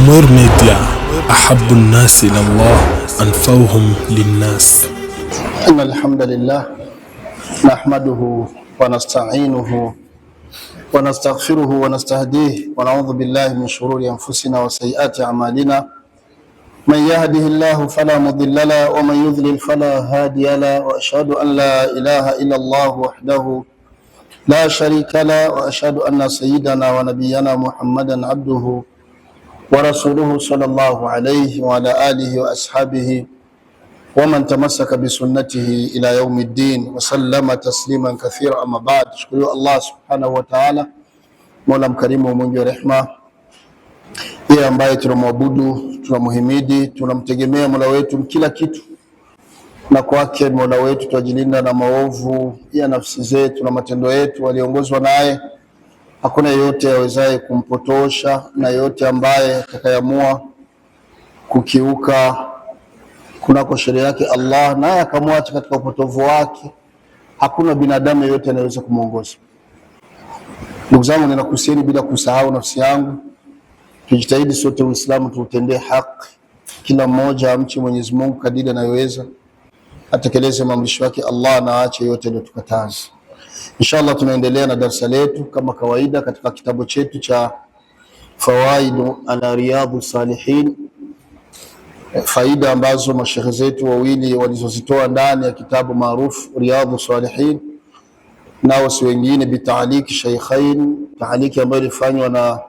Nurr Media, ahabbu an-nas ila Allah anfa'uhum lin-nas. Innal hamdalillah nahmaduhu wa nasta'inuhu wa nastaghfiruhu wa nastahdihi wa na'udhu billahi min shururi anfusina wa sayyiati a'malina. Man yahdihillahu fala mudilla lahu wa man yudlil fala hadiya lahu wa ashhadu an la ilaha illa Allah wahdahu la sharika lahu wa ashhadu anna sayyidana wa nabiyyana Muhammadan abduhu wa rasuluhu sallallahu alayhi wa ala alihi wa ashabihi wa man tamassaka bi sunnatihi ila yaumiddin wa sallama tasliman kathira. Amma ba'd. Shukuru Allah subhanahu wa ta'ala, Mola mkarimu mwingi wa rehma, yeye ambaye tunamwabudu, tunamuhimidi, tunamtegemea Mola wetu kila kitu, na kwake Mola wetu tujilinda na maovu ya nafsi zetu na matendo yetu. Waliongozwa naye, hakuna yeyote awezaye kumpotosha, na yeyote ambaye atakayamua kukiuka kunako sheria yake Allah naye akamwacha katika upotovu wake, hakuna binadamu yeyote anayeweza kumuongoza. Ndugu zangu, ninakuhusieni bila kusahau nafsi yangu, tujitahidi sote Uislamu tuutendee haki, kila mmoja amche Mwenyezi Mungu kadiri anayoweza, atekeleze maamrisho yake Allah na aache yote aliyotukataza. Inshallah tunaendelea na darasa letu kama kawaida katika kitabu chetu cha Fawaidu ala Riyadhus Salihin, faida ambazo mashekhe zetu wawili walizozitoa ndani ya kitabu maarufu Riyadhus Salihin, nao si wengine bitaaliki Shaykhain, taaliki ambayo ilifanywa na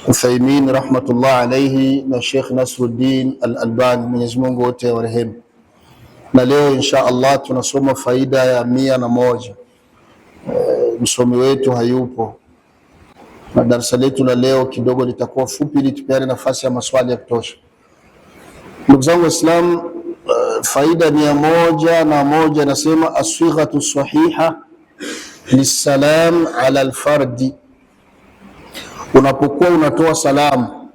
Uthaymin rahmatullah alayhi na Sheikh Nasruddin al-Albani, Mwenyezi Mungu wote warehemu. Na leo insha Allah tunasoma faida ya 101. Msomi wetu hayupo, na darasa letu la leo kidogo litakuwa fupi ili tupeane nafasi ya maswali ya kutosha. Ndugu zangu Waislamu, faida 101 nasema as-sighatu sahiha lisalam ala al-fardi. Unapokuwa unatoa salamu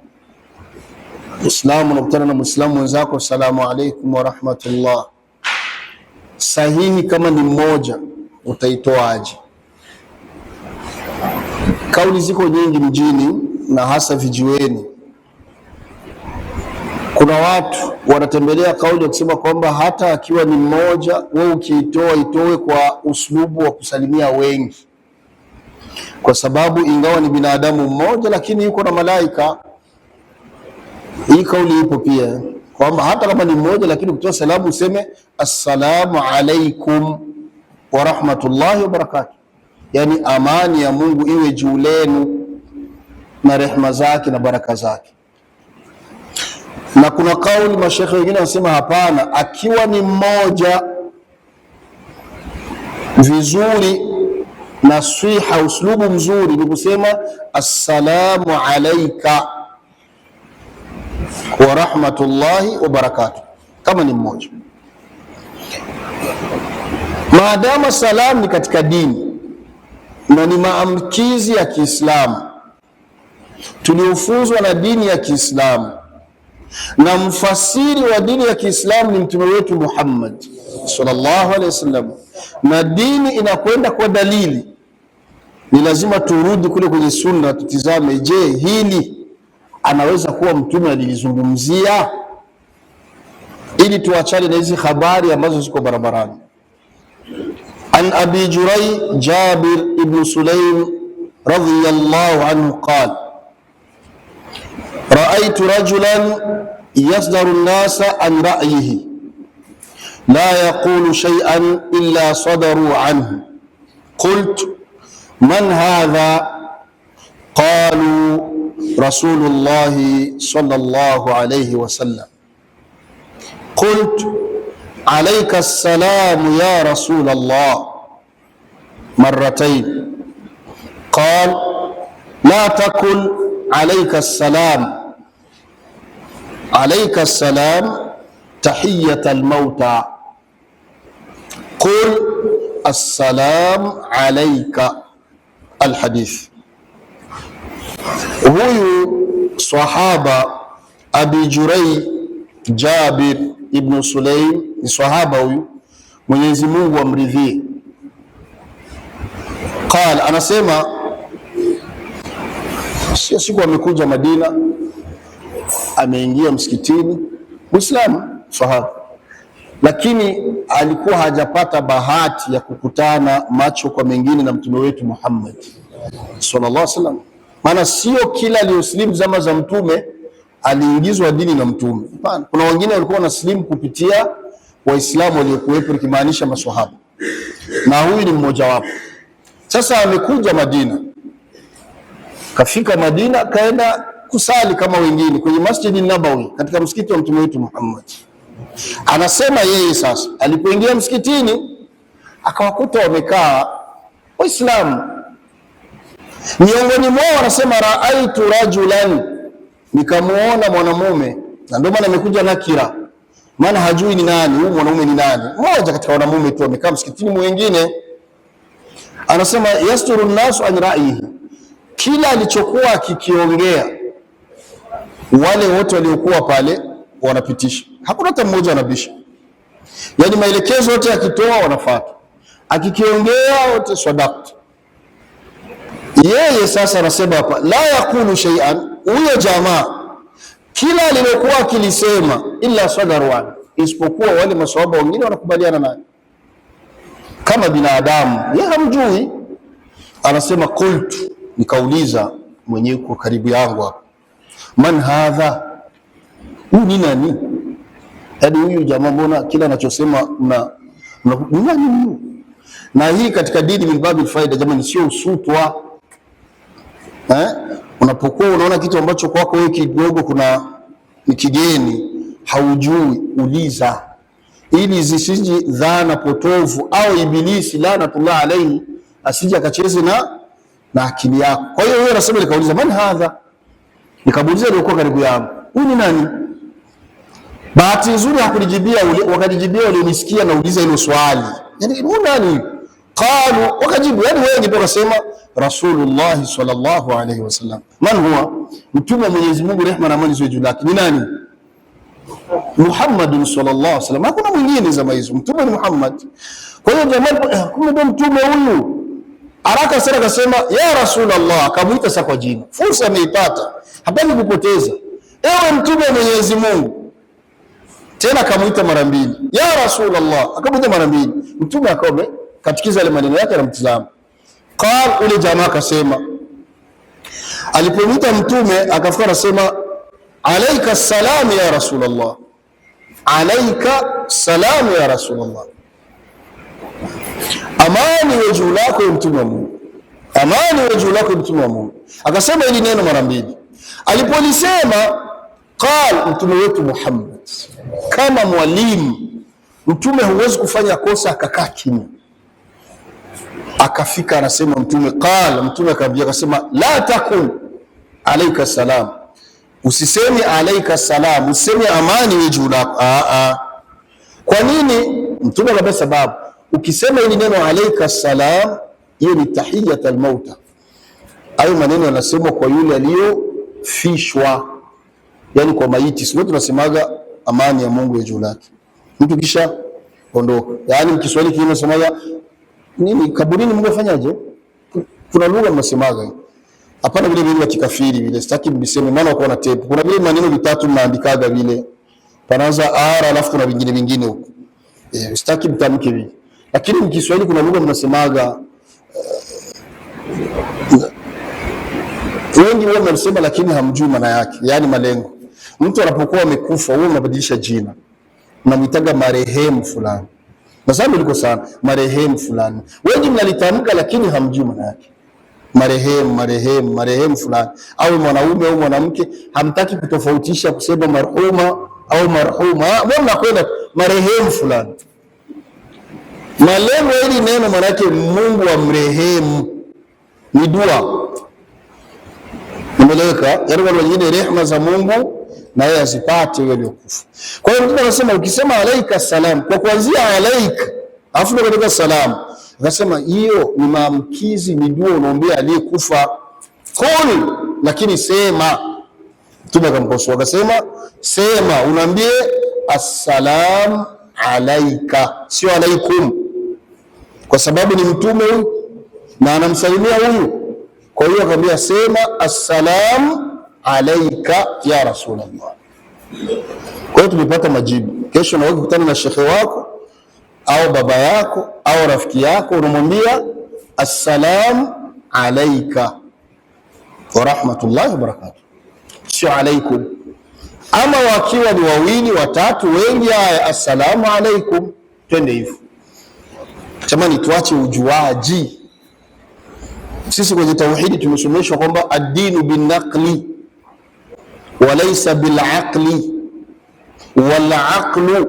Uislamu, unakutana na Muislamu mwenzako, assalamu alaykum wa rahmatullah, sahihi kama ni mmoja, utaitoaje? Kauli ziko nyingi mjini na hasa vijiweni. Kuna watu wanatembelea kauli ya kusema kwamba hata akiwa ni mmoja, wewe ukiitoa itoe kwa uslubu wa kusalimia wengi, kwa sababu ingawa ni binadamu mmoja lakini yuko na malaika. Hii kauli ipo pia kwamba hata kama ni mmoja lakini ukitoa salamu useme assalamu alaikum wa rahmatullahi wa barakatuh, yani amani ya Mungu iwe juu lenu na rehema zake na baraka zake. Na kuna kauli mashekhe wengine wanasema hapana, akiwa ni mmoja vizuri na swiha, uslubu mzuri ni kusema assalamu alayka wa rahmatullahi wa barakatuh, kama ni mmoja. Maadama salamu ni katika dini na ni maamkizi ya Kiislamu, tuliofunzwa na dini ya Kiislamu, na mfasiri wa dini ya Kiislamu ni mtume wetu Muhammad sallallahu alaihi wasallam, na dini inakwenda kwa dalili. Ni lazima turudi kule kwenye sunna, tutizame, je, hili anaweza kuwa mtume alilizungumzia, ili tuachane na hizi habari ambazo ziko barabarani. An Abi Jurai Jabir ibn Sulaym radhiyallahu anhu qala ra'aytu rajulan yasdaru an-nasa an ra'yihi la yaqulu shay'an illa sadaru anhu. Qultu man hadha? Qalu Rasulullahi sallallahu alayhi wasallam. Qultu alayka as-salam ya Rasulallah marratayn. Qala la taqul alayka as-salam, alayka as-salam tahiyyata al-mauta, qul as-salam alayka. Al-hadith. Huyu sahaba Abi Jurai Jabir ibn Sulaym ni sahaba huyu, Mwenyezi Mungu amridhie. Qala, anasema siku amekuja Madina ameingia msikitini, Muislamu sahaba, lakini alikuwa hajapata bahati ya kukutana macho kwa mengine na mtume wetu Muhammad sallallahu alaihi wasallam. Maana sio kila aliyoslimu zama za mtume aliingizwa dini na mtume. Hapana, kuna wengine walikuwa wanaslimu kupitia Waislamu waliokuwepo, ikimaanisha maswahaba, na huyu ni mmoja wapo. Sasa amekuja Madina, kafika Madina, kaenda kusali kama wengine kwenye Masjidi Nabawi, katika msikiti wa mtume wetu Muhammad. Anasema yeye sasa alipoingia msikitini akawakuta wamekaa Waislamu. Miongoni mwao anasema raaitu rajulan, nikamuona mwanamume, na ndio maana amekuja nakira, maana hajui ni nani huyu mwanamume, ni nani. Mmoja katika wanamume tu amekaa msikitini. Mwingine anasema yasturu nasu an ra'yihi, kila alichokuwa akikiongea wale wote waliokuwa pale wanapitisha, hakuna hata mmoja anabisha. Yani maelekezo yote akitoa wanafuata, akikiongea wote sadaqta. Yeye sasa anasema hapa la yakulu shay'an, huyo jamaa kila alilokuwa akilisema illa sadaru, isipokuwa wale maswahaba wengine wanakubaliana naye kama binadamu, yeye hamjui. Anasema qultu, nikauliza mwenyewe kwa karibu yangu hapa, man hadha, huyu ni nani? Hadi huyu jamaa mbona kila anachosema ni nani huyu? Na hii katika dini min babil faida jamani, sio usutwa. Unapokuwa unaona kitu ambacho kwako wewe kidogo kuna ni kigeni, haujui, uliza, ili zisiji dhana potovu au ibilisi laanatullah alayhi asije akacheze na akili yako. Kwa hiyo yeye anasema, nikauliza man hadha, nikamuuliza aliyekuwa karibu yangu, huyu ni nani? Bahati nzuri hakunijibia wakajibia walionisikia nauliza hilo swali, yani huyu nani? Qalu, wakajibu, yani wengi ndio wakasema Rasulullah sallallahu alayhi wasallam. Man huwa? Mtume wa Mwenyezi Mungu, rehma na amani ziwe juu yake. Ni nani? Muhammad sallallahu alayhi wasallam. Hakuna mwingine zama hizo, mtume ni Muhammad. Kwa hiyo jamaa, kumbe mtume huyu. Haraka sana akasema ya Rasulullah, akamuita sasa kwa jina. Fursa ameipata, hapana kupoteza. Ewe mtume wa Mwenyezi Mungu. Tena akamuita mara mbili. Ya Rasulullah, akamuita mara mbili. Mtume akome katikiza ile maneno yake na mtazamo. Qal, ule jamaa akasema, alipomuita mtume akafika anasema alayka salam ya Rasulullah, alayka salam ya Rasulullah, amani wa juu lako mtume wa Mungu, amani wa juu lako mtume wa Mungu. Akasema hili neno mara mbili. Alipolisema qal, mtume wetu Muhammad kama mwalimu, mtume huwezi kufanya kosa akakaa kimya. Akafika anasema mtume qala, mtume akamwambia akasema la takun alayka salam, usiseme alayka salam, usiseme amani iwe juu lako. Kwa nini? Mtume akamwambia sababu, ukisema hili neno alayka salam, hiyo ni tahiyatul mauta. Hayo maneno yanasemwa kwa yule aliyofishwa, yani kwa maiti. Sio tunasemaga amani ya Mungu ya juu lake mtu kisha ondoka, yani mkiswahili kile tunasemaga nini, kaburini Mungu afanyaje? Kuna lugha mnasemaga hapana, vile vile kikafiri vile, sitaki mseme, maana uko na tape. Kuna vile maneno vitatu mnaandikaga vile, panaanza ara alafu kuna vingine huko, sitaki mtamke vile. Lakini mkiswahili kuna lugha mnasemaga, wengi wao wanasema lakini hamjui maana yake, yani malengo. Mtu anapokuwa amekufa, wewe unabadilisha jina, unamwitaga marehemu fulani. Na sababu liko sana marehemu fulani, wengi mnalitamka lakini hamjui maana yake. Marehemu fulani, au mwanaume au mwanamke, hamtaki kutofautisha kusema marhuma au marhuma, wewe mnakwenda marehemu fulani. Malengo hili neno maana yake Mungu amrehemu, ni dua. Umeeleweka? Yaani wale wengine rehema za Mungu na yeye azipate yule aliyokufa. Kwa hiyo mtu anasema ukisema alayka salam, kwa kuanzia alayka afu ndio katika salam, akasema hiyo ni maamkizi, ni dua unaombea aliyekufa. Qul, lakini sema. Mtume akamkosoa akasema sema, unaambie assalam alayka, sio alaikum, kwa sababu ni mtume huyu na anamsalimia huyu. Kwa hiyo akamwambia sema assalam alaika ya Rasulullah. Kwa hiyo tumepata majibu. Kesho na ukikutana na shekhe wako au baba yako au rafiki yako, unamwambia assalamu alaika wa rahmatullahi wa barakatuh, sio alaikum. Ama wakiwa ni wawili watatu wengi, haya assalamu alaikum, twende hivyo. Jamani, tuache ujuaji. Sisi kwenye tauhidi tumesomeshwa kwamba ad-dinu bin-naqli wa laysa bil-aqli wal-aqlu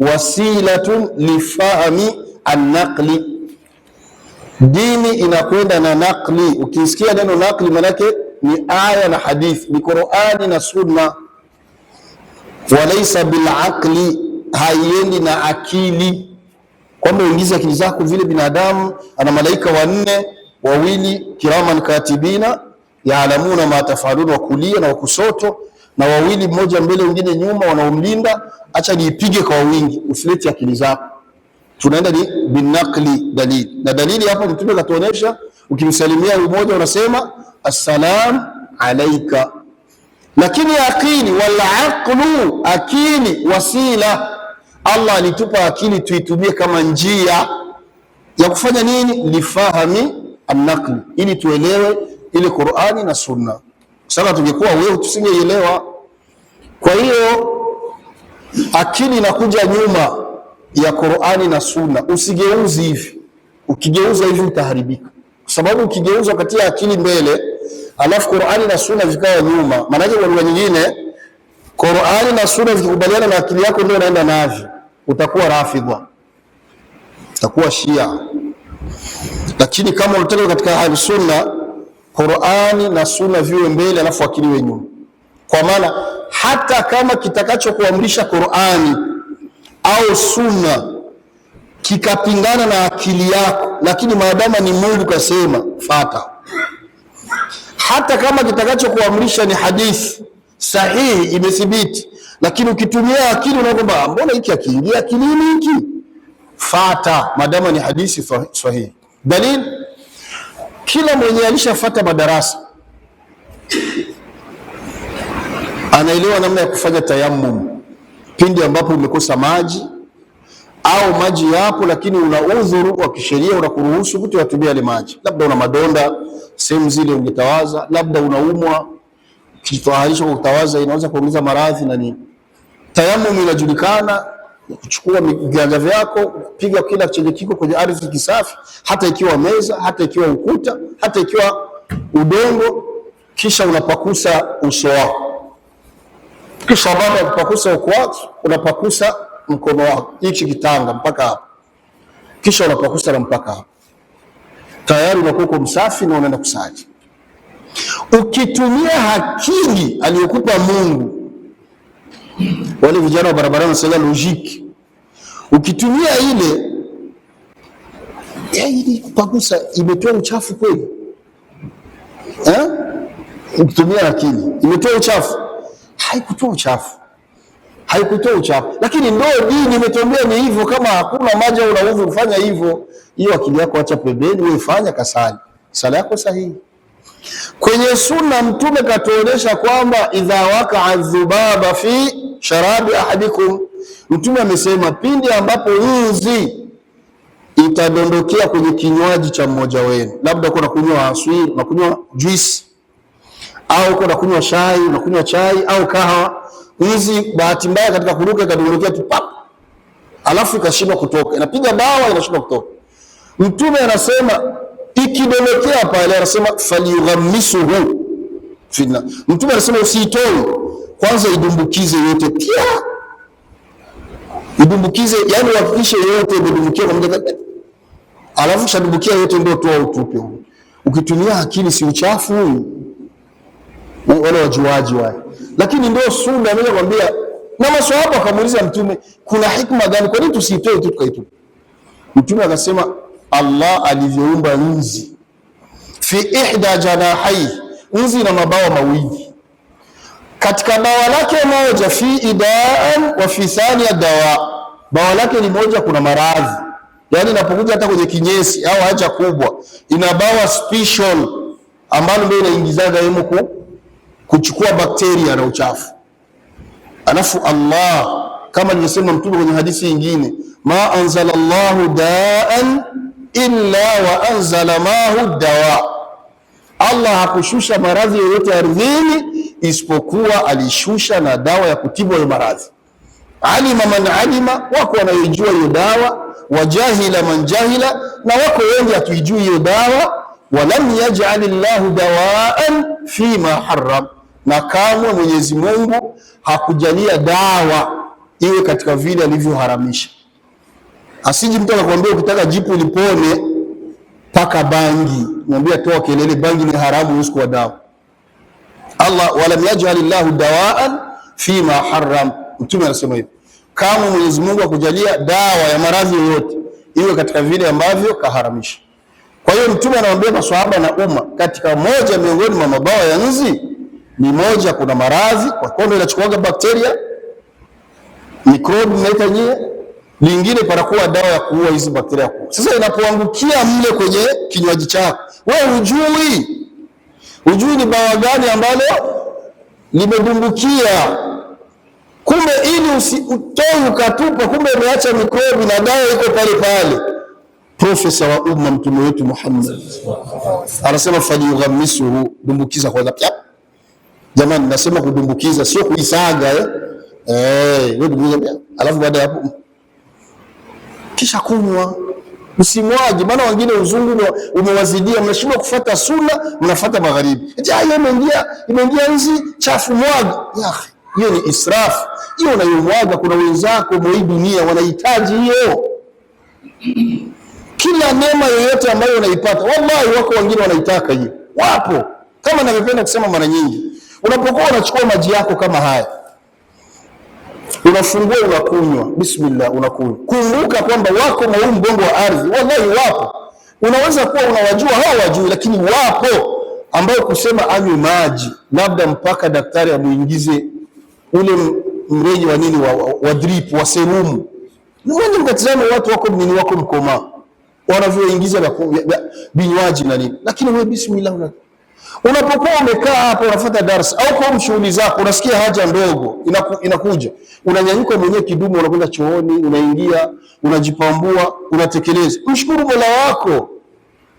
wasilatun lifahmi an-naqli. Dini inakwenda na naqli. Ukisikia neno naqli, manake ni aya na hadith, ni Qur'ani na Sunna. Wa laysa bil-aqli, haiendi na akili, kwamba uingize akili zako vile binadamu ana malaika wanne, wawili kiraman katibina yaalamuna ma tafalun, wa kulia na wakusoto, na wawili mmoja mbele mwingine nyuma wanaomlinda. Acha niipige kwa wingi, usilete akili zako. Tunaenda ni binaqli, dalili. Na dalili hapo Mtume katuonesha, ukimsalimia mmoja unasema assalam alayka. Lakini akili wal aqlu, akili wasila. Allah alitupa akili tuitumie kama njia ya kufanya nini? Lifahami an-naqli, ili tuelewe ile Qur'ani na Sunna. Sasa tungekuwa wewe tusingeelewa. Kwa hiyo akili inakuja nyuma ya Qur'ani na Sunna. Usigeuzi hivi. Ukigeuza hivi utaharibika. Kwa sababu ukigeuza kati ya akili mbele, alafu Qur'ani na Sunna vikawa nyuma, maana yake kwa lugha nyingine Qur'ani na Sunna vikikubaliana na akili yako ndio unaenda navyo, utakuwa rafidha, utakuwa Shia. Lakini kama unataka katika ahli Sunna, Qur'ani na Sunna viwe mbele alafu akili iwe nyuma. Kwa maana hata kama kitakacho kuamrisha Qur'ani au Sunna kikapingana na akili yako, lakini maadama ni Mungu kasema, fata. Hata kama kitakacho kuamrisha ni hadithi sahihi imethibiti, lakini ukitumia akili unakwamba mbona hiki akiingia akilini hiki, fata, maadama ni hadithi sahihi. Dalili, kila mwenye alishafuata madarasa anaelewa namna ya kufanya tayammum pindi ambapo umekosa maji au maji yapo lakini una udhuru wa kisheria unakuruhusu kutumia ile maji. Labda una madonda sehemu zile ungetawaza, labda unaumwa, ukitawarisha kwa kutawaza inaweza kuongeza maradhi na nini. Tayammum inajulikana, kuchukua viganja vyako, piga kila chenye kiko kwenye ardhi kisafi, hata ikiwa meza, hata ikiwa ukuta, hata ikiwa udongo, kisha unapakusa uso wako. Kisha baada ya kupakusa uso wako, unapakusa mkono wako, hichi kitanga mpaka hapo. Kisha unapakusa na mpaka hapo. Tayari unakuwa msafi na unaenda kusali. Ukitumia akili aliyokupa Mungu, wale vijana wa barabarani wanasema logic, ukitumia ile ili kupakusa imetoa uchafu kweli? Ukitumia akili imetoa uchafu? Haikutoa uchafu, haikutoa uchafu. Lakini ndio dini imetuambia ni hivyo. Kama hakuna maji au unaweza kufanya hivyo, hiyo akili yako acha pembeni, wewe fanya kasali, sala yako sahihi. Kwenye Sunna Mtume katuonesha kwamba idha waqa'a dhubaba fi sharabi ahadikum, Mtume amesema pindi ambapo nzi itadondokea kwenye kinywaji cha mmoja wenu, labda uko unakunywa aswiri, unakunywa juice, au uko unakunywa chai, unakunywa chai au kahawa, nzi bahati mbaya katika kuruka ikadondokea tu pap, alafu ikashindwa kutoka, inapiga dawa inashindwa kutoka. Mtume anasema ikidondokea pale, anasema falyughammisuhu finna. Mtume anasema usiitoe, kwanza idumbukize yote pia, idumbukize, yani uhakikishe yote imedumbukia kwa moja, alafu shadumbukia yote ndio toa utupe. Ukitumia akili si uchafu wale wajuaji wale. Lakini ndio Sunna ameweza kuambia, na maswahaba akamuuliza Mtume kuna hikma gani, kwa nini tusitoe tu tukaitupa? Mtume akasema Allah alivyoumba nzi fi ihda janahai, nzi na mabawa mawili, katika bawa lake moja fi idaan wa fi thaniya dawa, bawa lake ni moja kuna maradhi, yani inapokuja hata kwenye kinyesi au haja kubwa, ina bawa special ambalo ndio inaingizaga hemo kuchukua bakteria na uchafu. Alafu Allah kama alivyosema Mtume kwenye hadithi nyingine, ma anzala Allahu daan illa wa anzala mahu dawa, Allah hakushusha maradhi yoyote ardhini isipokuwa alishusha na dawa ya kutibu hayo maradhi. Alima man alima, wako wanayojua hiyo dawa, wajahila man jahila, na wako wengi hatuijui hiyo dawa. Walam yaj'alillahu dawaan fima haram, na kamwe Mwenyezi Mungu hakujalia dawa iwe katika vile alivyoharamisha. Asiji mtu anakuambia ukitaka jipu lipone paka bangi, mwambie toa kelele, bangi ni haramu, usiku wa dawa. Allah walam yaj'alillahu dawaan fima haram, Mtume anasema hivyo. Kama Mwenyezi Mungu hakujalia dawa ya maradhi yoyote iwe katika vile ambavyo kaharamisha. Kwa hiyo Mtume anawaambia maswahaba na umma, katika moja miongoni mwa mabawa ya nzi ni moja, kuna maradhi kwa kondo inachukuaga bakteria, mikrobi mnaita nyie, lingine parakuwa dawa ya kuua hizi bakteria. Sasa inapoangukia mle kwenye kinywaji chako, wewe hujui ni bawa gani ambalo limedumbukia. Kumbe ili usitoe ukatupa, kumbe umeacha mikrobi na dawa iko pale pale. Profesa wa umma Mtume wetu Muhammad anasema falyughammisuhu, dumbukiza kwanza. Jamani, nasema kudumbukiza sio kuisaga wewe dumbukiza, alafu baada ya hapo kisha kunywa. Usimwaje, maana wengine uzungu umewazidia, mnashindwa kufuata sunna, mnafuata magharibi. Imeingia hizi chafu mwaga. Hiyo ni israfu. Hiyo unayomwaga, kuna wenzako mwa dunia wanahitaji hiyo. Kila neema yoyote ambayo unaipata, wallahi wako wengine wanaitaka hiyo. Wapo. Kama ninavyopenda kusema mara nyingi, unapokuwa unachukua maji yako kama haya, unafungua unakunywa, bismillah, unakunywa. Kumbuka kwamba wako mwa mgongo wa ardhi, wallahi wapo. Unaweza kuwa unawajua, hawajui, lakini wapo ambao kusema anywe maji labda mpaka daktari amuingize ule mreji wa nini wa drip wa serumu. Mwende mkatizame watu wako nini, wako mkoma wanavyoingiza na vinywaji na nini, lakini wewe bismillah unapokuwa umekaa hapo unafuata darasa au kwa shughuli zako, unasikia haja ndogo inakuja, unanyanyuka mwenyewe kidumu, unakwenda chooni, unaingia, unajipambua, unatekeleza. Mshukuru Mola wako.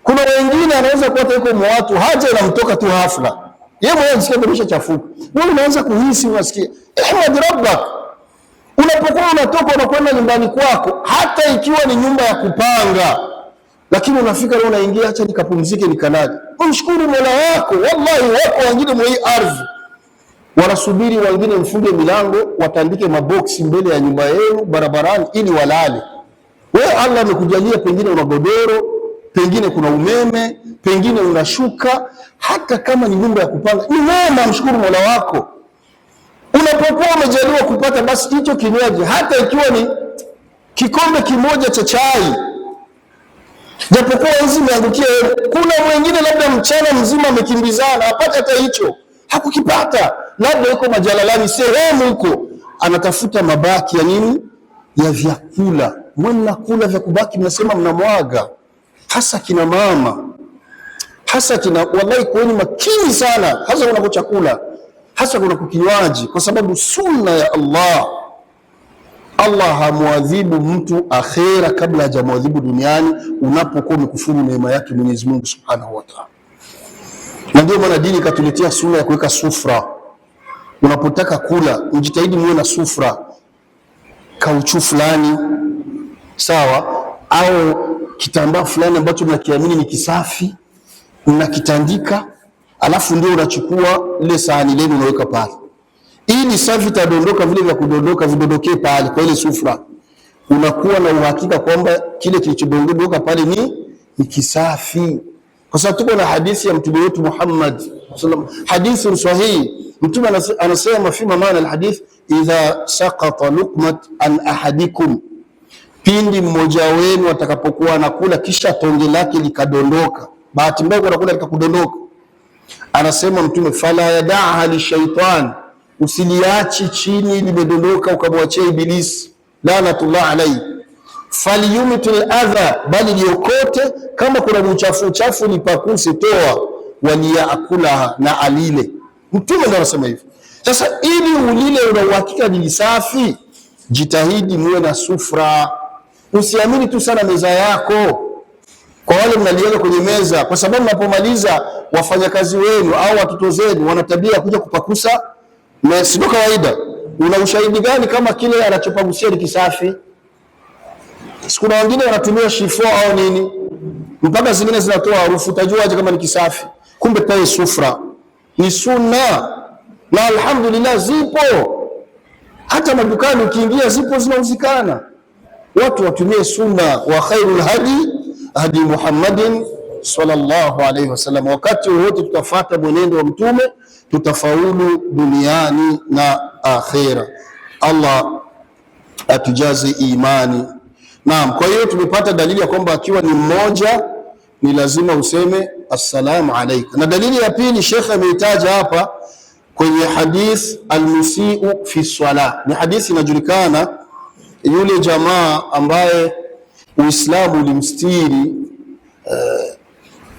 Kuna wengine anaweza kuwa yuko mwa watu, haja inamtoka tu hafla, yeye mwenyewe anasikia kabisa chafuka, wewe unaanza kuhisi, unasikia ihmad rabbak. Unapokuwa unatoka unakwenda nyumbani kwako, hata ikiwa ni nyumba ya kupanga, lakini unafika leo unaingia, acha nikapumzike nikalaje, umshukuru Mola wako. Wallahi wako wengine mwa hii ardhi wanasubiri wengine mfunge milango, watandike maboksi mbele ya nyumba yenu barabarani ili walale. Wewe Allah amekujalia, pengine una godoro, pengine kuna umeme, pengine unashuka, hata kama ni nyumba ya kupanga, ni neema, mshukuru Mola wako. Unapokuwa umejaliwa kupata basi hicho kinywaji, hata ikiwa ni kikombe kimoja cha chai, japokuwa hizi meangukia wewe. Kuna mwingine labda mchana mzima amekimbizana, apate hata hicho hakukipata, labda yuko majalalani sehemu huko, anatafuta mabaki ya nini, ya vyakula. Mnakula vya kubaki, mnasema mnamwaga, hasa kina mama, hasa kina, wallahi kuweni makini sana, hasa kuna chakula, hasa kuna kinywaji, kwa sababu sunna ya Allah hamuadhibu mtu akhera kabla hajamuadhibu duniani, unapokuwa umekufuru neema yake Mwenyezi Mungu Subhanahu wa Ta'ala. Na ndio maana dini katuletea sunna ya kuweka sufra. Unapotaka kula, ujitahidi muwe na sufra, kauchu fulani, sawa, au kitambaa fulani ambacho mnakiamini ni kisafi, mnakitandika, alafu ndio unachukua ile sahani lenu unaweka pale. Ili safi tadondoka, vile vya kudondoka vidondokee pale kwa ile sufra. Unakuwa na uhakika kwamba kile kilichodondoka pale ni kisafi. Kwa sababu tuko na hadithi ya Mtume wetu Muhammad sallallahu alaihi wasallam, hadithi sahihi. Mtume anasema fi maana alhadith, idha saqata luqmat an ahadikum, pindi mmoja wenu atakapokuwa anakula kisha tonge lake likadondoka, bahati mbaya anakula likakudondoka, anasema Mtume, fala yadaha li shaytan, usiliachi chini limedondoka ukamwachia Ibilisi laanatullah alayhi. Falyumitul adha, bali liokote, kama kuna uchafu lipakuse, toa, waliyakula, na alile. Mtume ndio anasema hivyo. Sasa ili ulile una uhakika ni safi, jitahidi muwe na sufra. Usiamini tu sana meza yako. Kwa wale mnaliweka kwenye meza, kwa sababu mnapomaliza wafanyakazi wenu au watoto zenu wana tabia kuja kupakusa, na sio kawaida. Una ushahidi gani kama kile anachopagusia ni kisafi? Sikuna wengine wanatumia shifo au nini, mpaka zingine zinatoa harufu, utajuaje kama ni kisafi? Kumbe pale sufra ni sunna, na alhamdulillah zipo. Hata madukani ukiingia zipo, zinauzikana. Watu watumie sunna. Wa khairul hadi hadi Muhammadin sallallahu alaihi wasallam. Wakati wote tutafuata mwenendo wa mtume, tutafaulu duniani na akhera. Allah atujaze imani. Naam, kwa hiyo tumepata dalili ya kwamba akiwa ni mmoja ni lazima useme assalamu alayka. Na dalili ya pili Sheikh ameitaja hapa kwenye hadith al-musii'u fi salah. Ni hadithi inajulikana, yule jamaa ambaye Uislamu ulimstiri,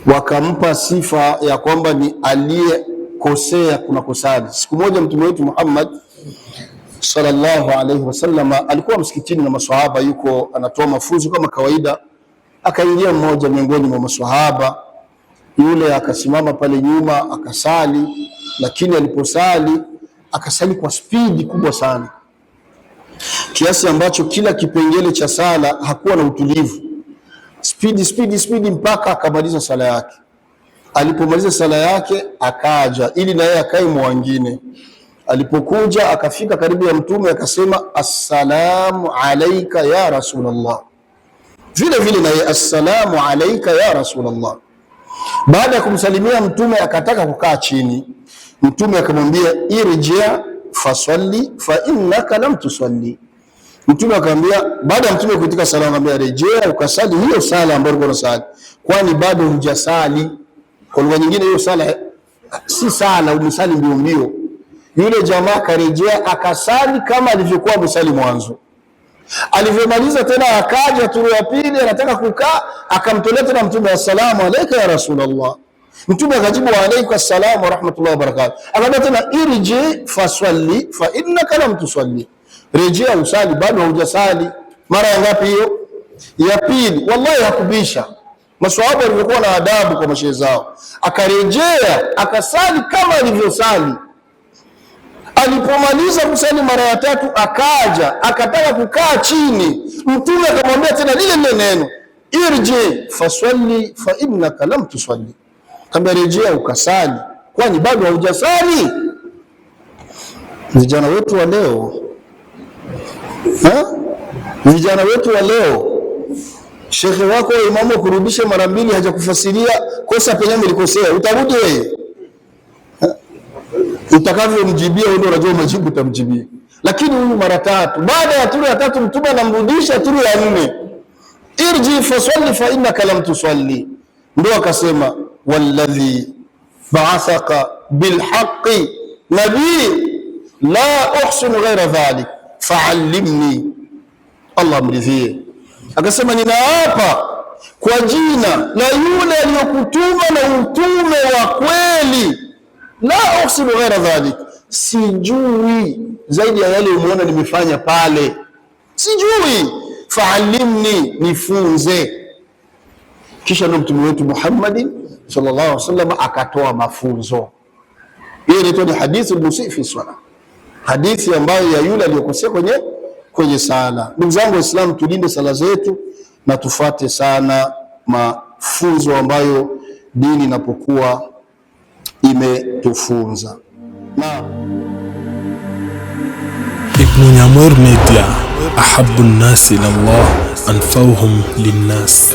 wakampa sifa ya kwamba ni aliyekosea kuna kusali. Siku moja mtume wetu Muhammad sallallahu alaihi wasallam alikuwa msikitini na maswahaba, yuko anatoa mafunzo kama kawaida. Akaingia mmoja miongoni mwa maswahaba, yule akasimama pale nyuma akasali, lakini aliposali akasali kwa spidi kubwa sana, kiasi ambacho kila kipengele cha sala hakuwa na utulivu. Spidi mpaka akamaliza sala yake. Alipomaliza sala yake akaja ili na yeye akae mwingine. Alipokuja akafika karibu ya mtume akasema assalamu alayka ya Rasulullah, vile vile na yeye assalamu alayka ya Rasulullah. Baada ya kumsalimia mtume akataka kukaa chini, mtume akamwambia irji fasalli fa innaka lam tusalli. Mtume akamwambia, baada ya mtume kuitika salamu, akamwambia rejea ukasali hiyo sala ambayo ulikuwa unasali, kwani bado hujasali. Kwa lugha nyingine hiyo sala si sala, umesali mbio. Yule jamaa akarejea akasali kama alivyokuwa amesali mwanzo. Alivyomaliza tena akaja turu ya pili anataka kukaa, akamtolea tena mtume assalamu alayka ya Rasulullah. Mtume akajibu wa alayka assalamu wa rahmatullahi wa barakatuh. Akamwambia tena irji fasalli fa innaka lam tusalli, rejea usali bado hujasali. Mara ya ngapi hiyo? Ya pili. Wallahi hakubisha. Maswahaba walikuwa na adabu kwa mashehe zao. Akarejea akasali kama alivyosali. Alipomaliza kusali mara ya tatu akaja akataka kukaa chini, mtume akamwambia tena lile neno irji fasalli fa innaka lam tusalli, kama rejea ukasali kwani bado haujasali. Vijana wetu wa leo, vijana wetu wa leo, shekhe wako wa imamu kurudisha mara mbili hajakufasiria kosa penye ulikosea, utarudi wewe? Utakavyomjibia wewe ndio unajua majibu utamjibia. Lakini huyu mara tatu, baada ya turu ya tatu mtume anamrudisha turu ya nne, irji fasalli fa innaka lam tusalli. Ndio akasema walladhi ba'athaka bilhaqqi nabii la uhsinu ghayra dhalik fa'allimni. Allah mridhie. Akasema ninaapa kwa jina la yule aliyokutuma na utume wa kweli, la uhsinu ghayra dhalik, sijui zaidi ya yale umeona nimefanya pale, sijui. Fa'allimni, nifunze. Kisha ndo mtume wetu Muhammad sallallahu alaihi wasallam akatoa mafunzo. Hiyo ni hadithi al-musii fi salah, hadithi ambayo ya yule aliyokosea kwenye sala. Ndugu zangu Waislamu, tulinde sala zetu na tufate sana mafunzo ambayo dini inapokuwa imetufunza. Ibn Nyamur Media, ahabbu an-nasi ila Allah anfa'uhum lin-nas.